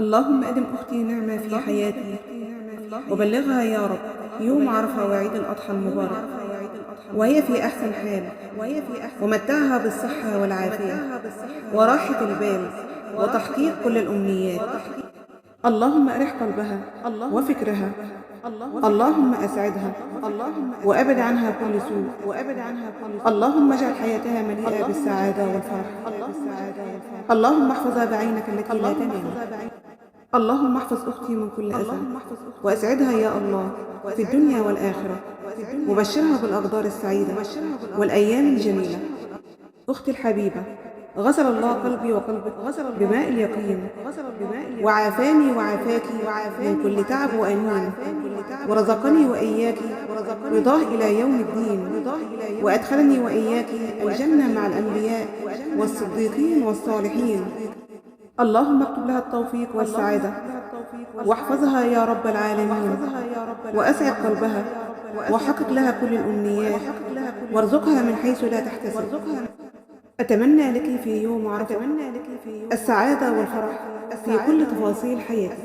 اللهم أدم أختي نعمة في حياتي، وبلغها يا رب يوم عرفة وعيد الأضحى المبارك وهي في أحسن حال، ومتعها بالصحة والعافية وراحة البال وتحقيق كل الأمنيات. اللهم أرح قلبها وفكرها، اللهم أسعدها وأبعد عنها كل سوء، اللهم اجعل حياتها مليئة بالسعادة والفرح. اللهم احفظها بعينك التي لا تنام. اللهم احفظ أختي من كل أذى وأسعدها يا الله في الدنيا والآخرة، وبشرها بالأقدار السعيدة والأيام الجميلة. أختي الحبيبة، غسل الله قلبي وقلبك بماء اليقين، وعافاني وعافاك من كل تعب وأنين، ورزقني وإياك رضاه إلى يوم الدين، وأدخلني وإياك الجنة مع الأنبياء والصديقين والصالحين. اللهم اكتب لها التوفيق والسعادة، واحفظها يا رب العالمين، وأسعد قلبها، وحقق لها كل الأمنيات، وارزقها من حيث لا تحتسب. أتمنى لك في يوم عرفة السعادة والفرح في كل تفاصيل حياتك.